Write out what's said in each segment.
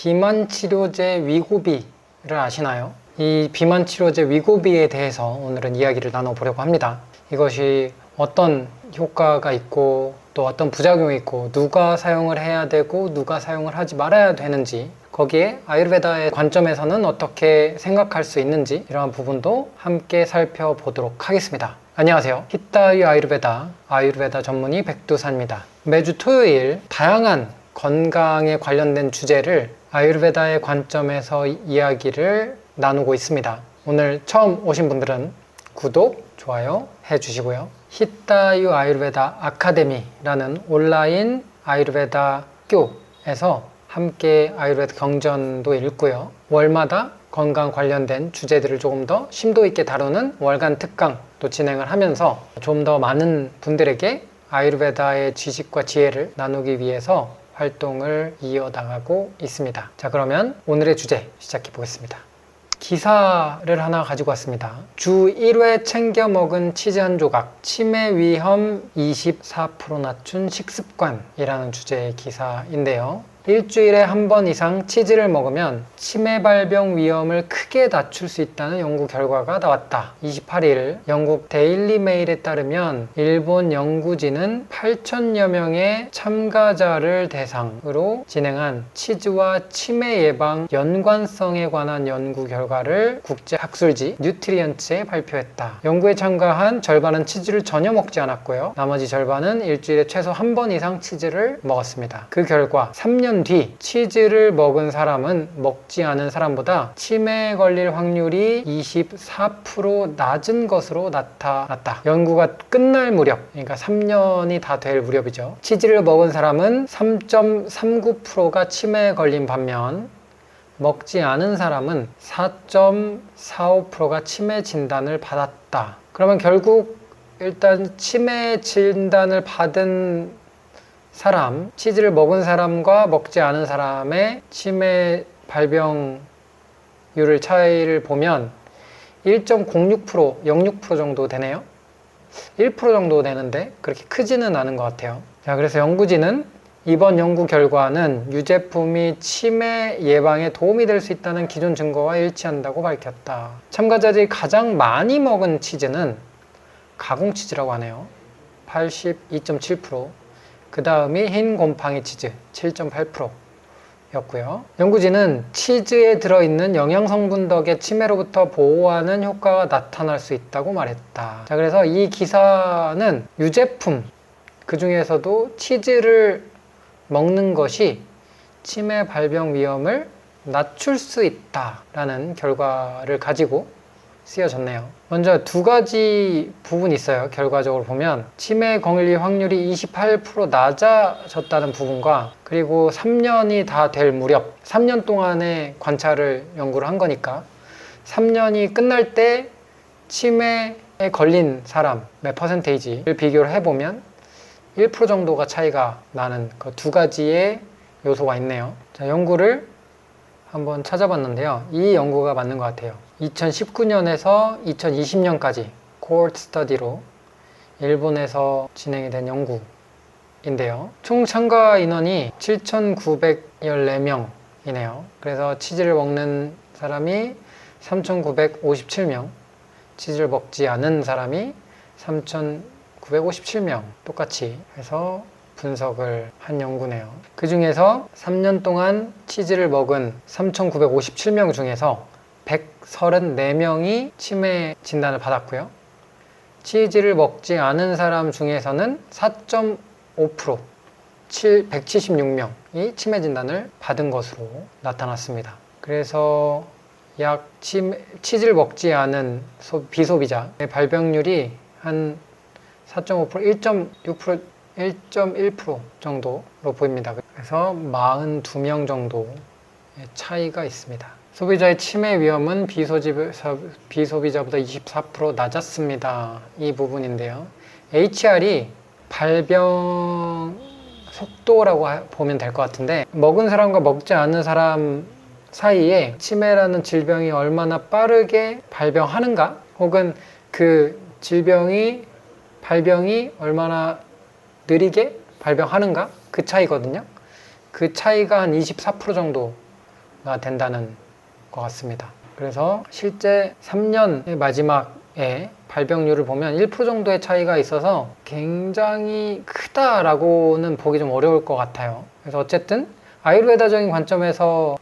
비만 치료제 위고비를 아시나요? 이 비만 치료제 위고비에 대해서 오늘은 이야기를 나눠보려고 합니다. 이것이 어떤 효과가 있고 또 어떤 부작용이 있고 누가 사용을 해야 되고 누가 사용을 하지 말아야 되는지, 거기에 아유르베다의 관점에서는 어떻게 생각할 수 있는지, 이러한 부분도 함께 살펴보도록 하겠습니다. 안녕하세요. 히타유 아유르베다 전문의 백두산입니다. 매주 토요일 다양한 건강에 관련된 주제를 아유르베다의 관점에서 이야기를 나누고 있습니다. 오늘 처음 오신 분들은 구독, 좋아요 해주시고요. 히타유 아유르베다 아카데미라는 온라인 아유르베다 학교에서 함께 아유르베다 경전도 읽고요. 월마다 건강 관련된 주제들을 조금 더 심도 있게 다루는 월간 특강도 진행을 하면서 좀 더 많은 분들에게 아유르베다의 지식과 지혜를 나누기 위해서 활동을 이어나가고 있습니다. 자, 그러면 오늘의 주제 시작해 보겠습니다. 기사를 하나 가지고 왔습니다. 주 1회 챙겨 먹은 치즈 한 조각, 치매 위험 24% 낮춘 식습관이라는 주제의 기사인데요. 일주일에 한 번 이상 치즈를 먹으면 치매 발병 위험을 크게 낮출 수 있다는 연구 결과가 나왔다. 28일 영국 데일리 메일에 따르면 일본 연구진은 8,000여 명의 참가자를 대상으로 진행한 치즈와 치매 예방 연관성에 관한 연구 결과를 국제 학술지 뉴트리언츠에 발표했다. 연구에 참가한 절반은 치즈를 전혀 먹지 않았고요. 나머지 절반은 일주일에 최소 한 번 이상 치즈를 먹었습니다. 그 결과 3년 뒤 치즈를 먹은 사람은 먹지 않은 사람보다 치매에 걸릴 확률이 24% 낮은 것으로 나타났다. 연구가 끝날 무렵, 그러니까 3년이 다 될 무렵이죠. 치즈를 먹은 사람은 3.39%가 치매에 걸린 반면 먹지 않은 사람은 4.45%가 치매 진단을 받았다. 그러면 결국 일단 치매 진단을 받은 사람, 치즈를 먹은 사람과 먹지 않은 사람의 치매 발병률을 차이를 보면 1.06%, 0.6% 정도 되네요. 1% 정도 되는데 그렇게 크지는 않은 것 같아요. 자, 그래서 연구진은 이번 연구 결과는 유제품이 치매 예방에 도움이 될 수 있다는 기존 증거와 일치한다고 밝혔다. 참가자들이 가장 많이 먹은 치즈는 가공치즈라고 하네요. 82.7%. 그 다음이 흰 곰팡이 치즈 7.8% 였고요. 연구진은 치즈에 들어있는 영양성분 덕에 치매로부터 보호하는 효과가 나타날 수 있다고 말했다. 자, 그래서 이 기사는 유제품, 그 중에서도 치즈를 먹는 것이 치매 발병 위험을 낮출 수 있다라는 결과를 가지고 쓰여졌네요. 먼저 두 가지 부분이 있어요. 결과적으로 보면 치매 걸릴 확률이 28% 낮아졌다는 부분과, 그리고 3년이 다 될 무렵, 3년 동안의 관찰을 연구를 한 거니까 3년이 끝날 때 치매에 걸린 사람의 퍼센테이지를 비교를 해보면 1% 정도가 차이가 나는 그 두 가지의 요소가 있네요. 자, 연구를 한번 찾아봤는데요. 이 연구가 맞는 것 같아요. 2019년에서 2020년까지 코호트 스터디로 일본에서 진행이 된 연구인데요. 총 참가 인원이 7,914명이네요. 그래서 치즈를 먹는 사람이 3,957명, 치즈를 먹지 않은 사람이 3,957명, 똑같이 해서 분석을 한 연구네요. 그 중에서 3년 동안 치즈를 먹은 3,957명 중에서 134명이 치매 진단을 받았고요. 치즈를 먹지 않은 사람 중에서는 4.5%, 176명이 치매 진단을 받은 것으로 나타났습니다. 그래서 약 치즈를 먹지 않은 비소비자의 발병률이 한 4.5%, 1.1% 정도로 보입니다. 그래서 42명 정도의 차이가 있습니다. 소비자의 치매 위험은 비소비자보다 24% 낮았습니다. 이 부분인데요. HR이 발병 속도라고 보면 될 것 같은데, 먹은 사람과 먹지 않은 사람 사이에 치매라는 질병이 얼마나 빠르게 발병하는가, 혹은 그 발병이 얼마나 느리게 발병하는가, 그 차이거든요. 그 차이가 한 24% 정도 된다는 것 같습니다. 그래서 실제 3년의 마지막에 발병률을 보면 1% 정도의 차이가 있어서 굉장히 크다라고는 보기 좀 어려울 것 같아요. 그래서 어쨌든 아유르베다적인 관점에서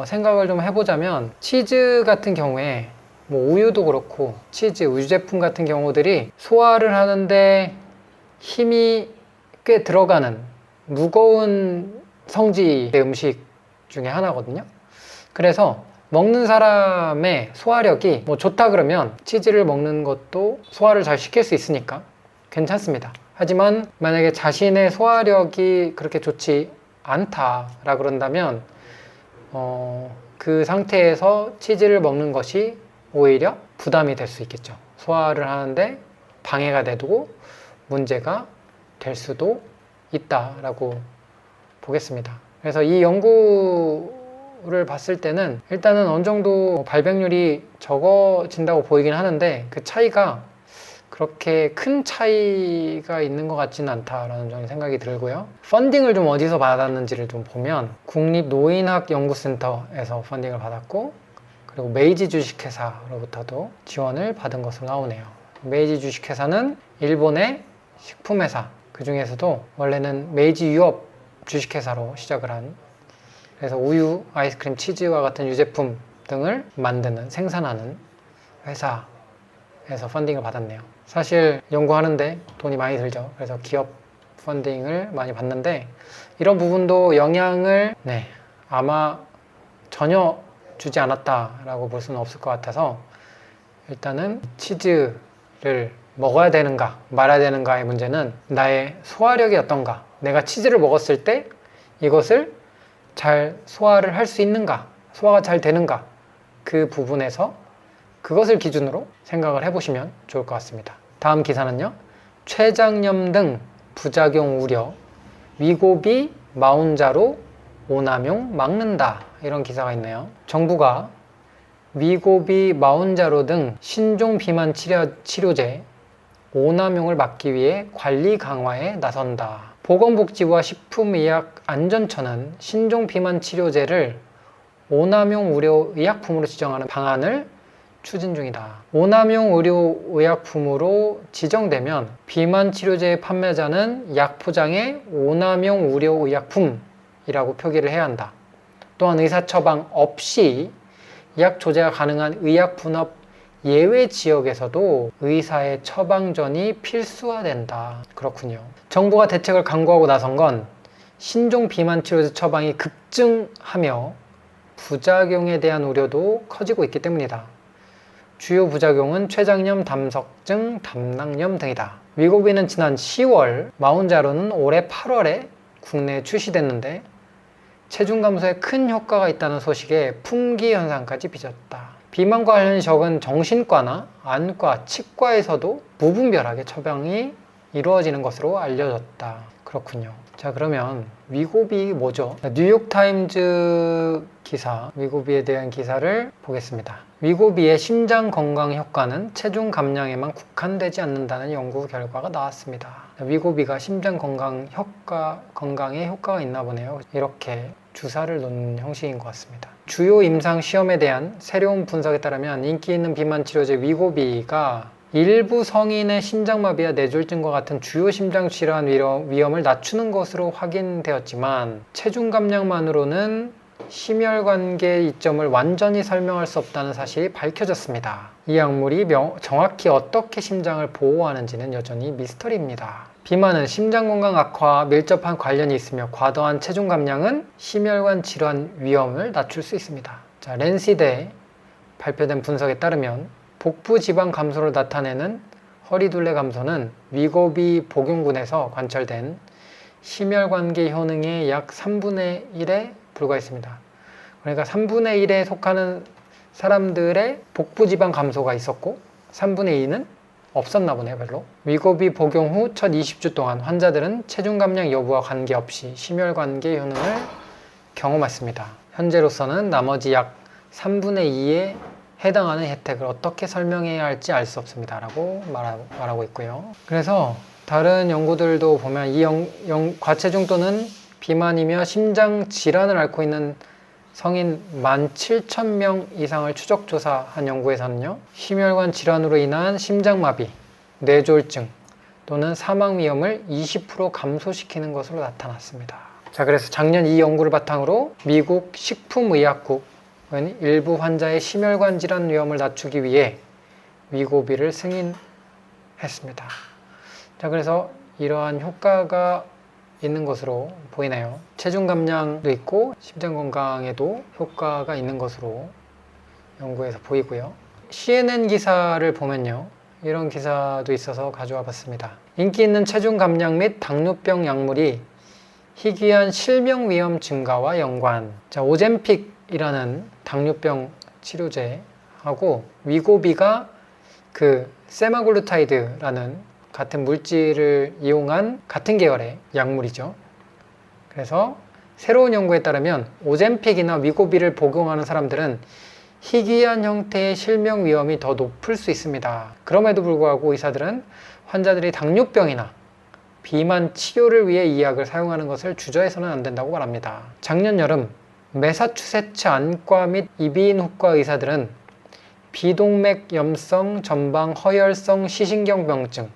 생각을 좀 해보자면 치즈 같은 경우에 뭐 우유도 그렇고 치즈, 우유 제품 같은 경우들이 소화를 하는데 힘이 꽤 들어가는 무거운 성질의 음식 중에 하나거든요. 그래서 먹는 사람의 소화력이 뭐 좋다 그러면 치즈를 먹는 것도 소화를 잘 시킬 수 있으니까 괜찮습니다. 하지만 만약에 자신의 소화력이 그렇게 좋지 않다라 그런다면 그 상태에서 치즈를 먹는 것이 오히려 부담이 될 수 있겠죠. 소화를 하는데 방해가 되고 문제가 될 수도 있다라고 보겠습니다. 그래서 이 연구를 봤을 때는 일단은 어느 정도 발병률이 적어진다고 보이긴 하는데 그 차이가 그렇게 큰 차이가 있는 것 같지는 않다라는 저는 생각이 들고요. 펀딩을 좀 어디서 받았는지를 좀 보면 국립노인학연구센터에서 펀딩을 받았고, 그리고 메이지 주식회사로부터도 지원을 받은 것으로 나오네요. 메이지 주식회사는 일본의 식품회사, 그 중에서도 원래는 메이지 유업 주식회사로 시작을 한, 그래서 우유, 아이스크림, 치즈와 같은 유제품 등을 만드는, 생산하는 회사에서 펀딩을 받았네요. 사실 연구하는데 돈이 많이 들죠. 그래서 기업 펀딩을 많이 받는데 이런 부분도 영향을 아마 전혀 주지 않았다라고 볼 수는 없을 것 같아서, 일단은 치즈를 먹어야 되는가 말아야 되는가의 문제는 나의 소화력이 어떤가, 내가 치즈를 먹었을 때 이것을 잘 소화를 할 수 있는가, 소화가 잘 되는가, 그 부분에서 그것을 기준으로 생각을 해보시면 좋을 것 같습니다. 다음 기사는요, 췌장염 등 부작용 우려, 위고비 마운자로 오남용 막는다, 이런 기사가 있네요. 정부가 위고비 마운자로 등 신종 비만 치료제 오남용을 막기 위해 관리 강화에 나선다. 보건복지부와 식품의약안전처는 신종 비만 치료제를 오남용 의료 의약품으로 지정하는 방안을 추진 중이다. 오남용 의료 의약품으로 지정되면 비만 치료제 판매자는 약 포장에 오남용 의료 의약품이라고 표기를 해야 한다. 또한 의사 처방 없이 약 조제가 가능한 의약분업 예외 지역에서도 의사의 처방전이 필수화된다. 그렇군요. 정부가 대책을 강구하고 나선 건 신종 비만 치료제 처방이 급증하며 부작용에 대한 우려도 커지고 있기 때문이다. 주요 부작용은 췌장염, 담석증, 담낭염 등이다. 위고비는 지난 10월, 마운자로는 올해 8월에 국내에 출시됐는데 체중 감소에 큰 효과가 있다는 소식에 품귀 현상까지 빚었다. 비만과 관련이 적은 정신과나 안과, 치과에서도 무분별하게 처방이 이루어지는 것으로 알려졌다. 그렇군요. 자, 그러면 위고비 뭐죠? 뉴욕타임즈 기사, 위고비에 대한 기사를 보겠습니다. 위고비의 심장 건강 효과는 체중 감량에만 국한되지 않는다는 연구 결과가 나왔습니다. 위고비가 심장 건강에 효과가 있나 보네요. 이렇게 주사를 놓는 형식인 것 같습니다. 주요 임상 시험에 대한 새로운 분석에 따르면 인기 있는 비만 치료제 위고비가 일부 성인의 심장마비와 뇌졸중과 같은 주요 심장 질환 위험을 낮추는 것으로 확인되었지만 체중 감량만으로는 심혈관계 이점을 완전히 설명할 수 없다는 사실이 밝혀졌습니다. 이 약물이 정확히 어떻게 심장을 보호하는지는 여전히 미스터리입니다. 비만은 심장건강 악화와 밀접한 관련이 있으며 과도한 체중 감량은 심혈관 질환 위험을 낮출 수 있습니다. 자, 랜시드에 발표된 분석에 따르면 복부 지방 감소를 나타내는 허리둘레 감소는 위고비 복용군에서 관찰된 심혈관계 효능의 약 3분의 1에 불과했습니다. 그러니까 3분의 1에 속하는 사람들의 복부 지방 감소가 있었고 3분의 2는 없었나 보네요, 별로. 위고비 복용 후 첫 20주 동안 환자들은 체중 감량 여부와 관계없이 심혈관계 효능을 경험했습니다. 현재로서는 나머지 약 3분의 2에 해당하는 혜택을 어떻게 설명해야 할지 알 수 없습니다. 라고 말하고 있고요. 그래서 다른 연구들도 보면 이 과체중 또는 비만이며 심장 질환을 앓고 있는 성인 17,000명 이상을 추적 조사한 연구에서는요, 심혈관 질환으로 인한 심장마비, 뇌졸중 또는 사망 위험을 20% 감소시키는 것으로 나타났습니다. 자, 그래서 작년 이 연구를 바탕으로 미국 식품의약국은 일부 환자의 심혈관 질환 위험을 낮추기 위해 위고비를 승인했습니다. 자, 그래서 이러한 효과가 있는 것으로 보이네요. 체중 감량도 있고 심장 건강에도 효과가 있는 것으로 연구에서 보이고요. CNN 기사를 보면요, 이런 기사도 있어서 가져와 봤습니다. 인기 있는 체중 감량 및 당뇨병 약물이 희귀한 실명 위험 증가와 연관. 자, 오젬픽이라는 당뇨병 치료제하고 위고비가 그 세마글루타이드라는 같은 물질을 이용한 같은 계열의 약물이죠. 그래서 새로운 연구에 따르면 오젬픽이나 위고비를 복용하는 사람들은 희귀한 형태의 실명 위험이 더 높을 수 있습니다. 그럼에도 불구하고 의사들은 환자들이 당뇨병이나 비만 치료를 위해 이 약을 사용하는 것을 주저해서는 안 된다고 말합니다. 작년 여름 매사추세츠 안과 및 이비인후과 의사들은 비동맥염성 전방 허혈성 시신경병증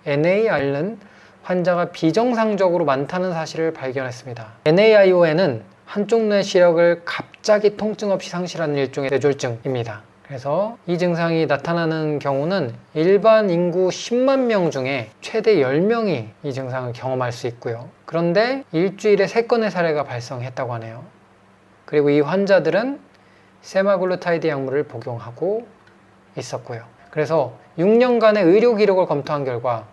NAIO는 환자가 비정상적으로 많다는 사실을 발견했습니다. NAIO는 한쪽 뇌 시력을 갑자기 통증 없이 상실하는 일종의 뇌졸중입니다. 그래서 이 증상이 나타나는 경우는 일반 인구 10만 명 중에 최대 10명이 이 증상을 경험할 수 있고요. 그런데 일주일에 3건의 사례가 발생했다고 하네요. 그리고 이 환자들은 세마글루타이드 약물을 복용하고 있었고요. 그래서 6년간의 의료 기록을 검토한 결과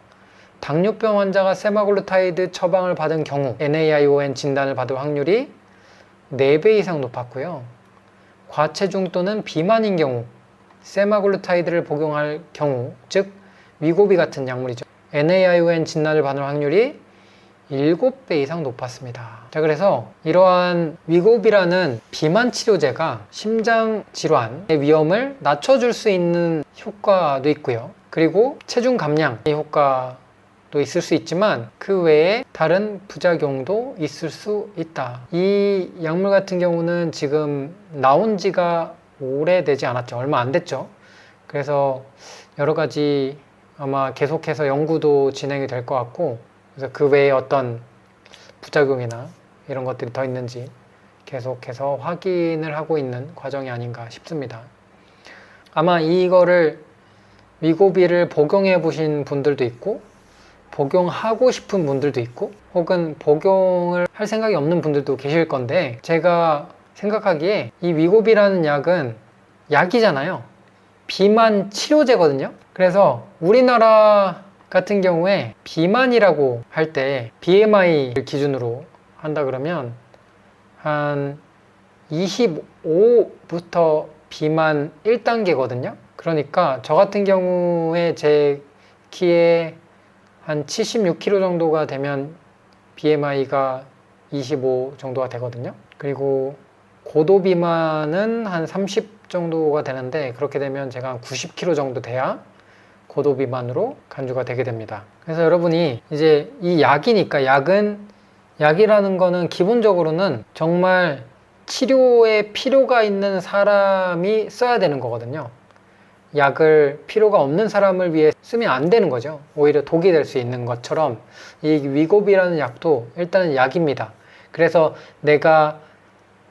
당뇨병 환자가 세마글루타이드 처방을 받은 경우 NAION 진단을 받을 확률이 4배 이상 높았고요. 과체중 또는 비만인 경우 세마글루타이드를 복용할 경우, 즉 위고비 같은 약물이죠, NAION 진단을 받을 확률이 7배 이상 높았습니다. 자, 그래서 이러한 위고비라는 비만 치료제가 심장 질환의 위험을 낮춰줄 수 있는 효과도 있고요. 그리고 체중 감량의 효과도 있을 수 있지만 그 외에 다른 부작용도 있을 수 있다. 이 약물 같은 경우는 지금 나온 지가 오래되지 않았죠. 얼마 안 됐죠. 그래서 여러 가지 아마 계속해서 연구도 진행이 될 것 같고, 그래서 그 외에 어떤 부작용이나 이런 것들이 더 있는지 계속해서 확인을 하고 있는 과정이 아닌가 싶습니다. 아마 이거를 위고비를 복용해 보신 분들도 있고 복용하고 싶은 분들도 있고 혹은 복용을 할 생각이 없는 분들도 계실 건데, 제가 생각하기에 이 위고비라는 약은 약이잖아요. 비만 치료제거든요. 그래서 우리나라 같은 경우에 비만이라고 할 때 BMI를 기준으로 한다 그러면 한 25부터 비만 1단계거든요. 그러니까 저 같은 경우에 제 키에 한 76kg 정도가 되면 BMI가 25 정도가 되거든요. 그리고 고도 비만은 한 30 정도가 되는데, 그렇게 되면 제가 한 90kg 정도 돼야 고도 비만으로 간주가 되게 됩니다. 그래서 여러분이 이제 이 약이니까, 약이라는 거는 기본적으로는 정말 치료에 필요가 있는 사람이 써야 되는 거거든요. 약을 필요가 없는 사람을 위해 쓰면 안 되는 거죠. 오히려 독이 될 수 있는 것처럼 이 위고비라는 약도 일단은 약입니다. 그래서 내가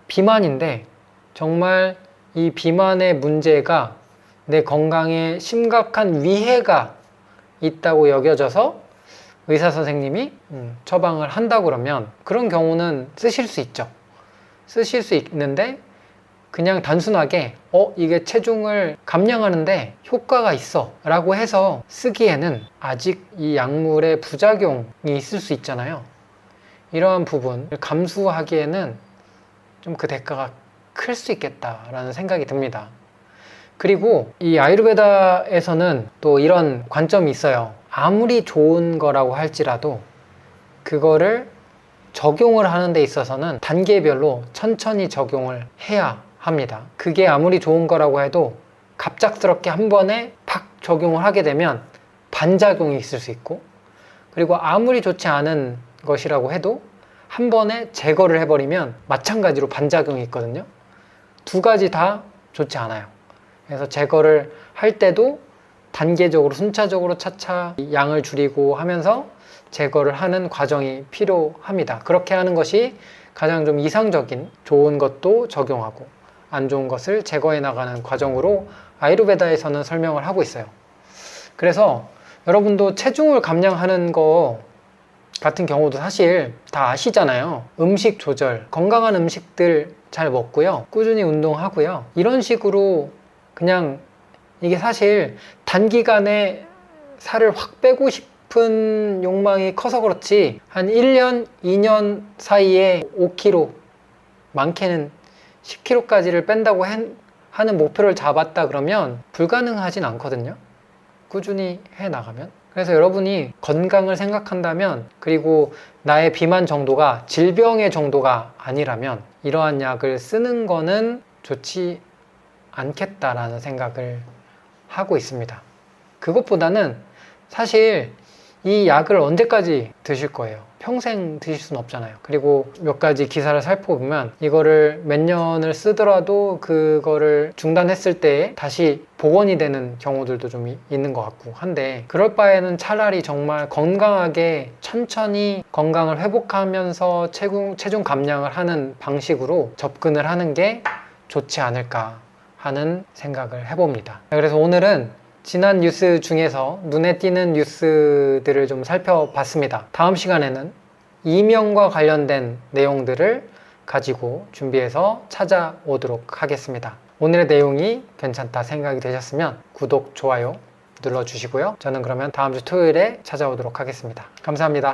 비만인데 정말 이 비만의 문제가 내 건강에 심각한 위해가 있다고 여겨져서 의사 선생님이 처방을 한다 그러면 그런 경우는 쓰실 수 있죠. 쓰실 수 있는데 그냥 단순하게 이게 체중을 감량하는데 효과가 있어 라고 해서 쓰기에는 아직 이 약물의 부작용이 있을 수 있잖아요. 이러한 부분을 감수하기에는 좀 그 대가가 클 수 있겠다라는 생각이 듭니다. 그리고 이 아유르베다에서는 또 이런 관점이 있어요. 아무리 좋은 거라고 할지라도 그거를 적용을 하는 데 있어서는 단계별로 천천히 적용을 해야 합니다. 그게 아무리 좋은 거라고 해도 갑작스럽게 한 번에 팍 적용을 하게 되면 반작용이 있을 수 있고, 그리고 아무리 좋지 않은 것이라고 해도 한 번에 제거를 해버리면 마찬가지로 반작용이 있거든요. 두 가지 다 좋지 않아요. 그래서 제거를 할 때도 단계적으로 순차적으로 차차 양을 줄이고 하면서 제거를 하는 과정이 필요합니다. 그렇게 하는 것이 가장 좀 이상적인, 좋은 것도 적용하고 안 좋은 것을 제거해 나가는 과정으로 아유르베다에서는 설명을 하고 있어요. 그래서 여러분도 체중을 감량하는 거 같은 경우도 사실 다 아시잖아요. 음식 조절, 건강한 음식들 잘 먹고요. 꾸준히 운동하고요. 이런 식으로 그냥 이게 사실 단기간에 살을 확 빼고 싶은 욕망이 커서 그렇지 한 1년, 2년 사이에 5kg, 많게는 10kg까지를 뺀다고 하는 목표를 잡았다 그러면 불가능하진 않거든요. 꾸준히 해 나가면. 그래서 여러분이 건강을 생각한다면, 그리고 나의 비만 정도가 질병의 정도가 아니라면 이러한 약을 쓰는 거는 좋지 않겠다라는 생각을 하고 있습니다. 그것보다는 사실 이 약을 언제까지 드실 거예요? 평생 드실 수는 없잖아요. 그리고 몇 가지 기사를 살펴보면 이거를 몇 년을 쓰더라도 그거를 중단했을 때 다시 복원이 되는 경우들도 좀 있는 것 같고 한데, 그럴 바에는 차라리 정말 건강하게 천천히 건강을 회복하면서 체중 감량을 하는 방식으로 접근을 하는 게 좋지 않을까 하는 생각을 해봅니다. 그래서 오늘은 지난 뉴스 중에서 눈에 띄는 뉴스들을 좀 살펴봤습니다. 다음 시간에는 이명과 관련된 내용들을 가지고 준비해서 찾아오도록 하겠습니다. 오늘의 내용이 괜찮다 생각이 되셨으면 구독, 좋아요 눌러주시고요. 저는 그러면 다음 주 토요일에 찾아오도록 하겠습니다. 감사합니다.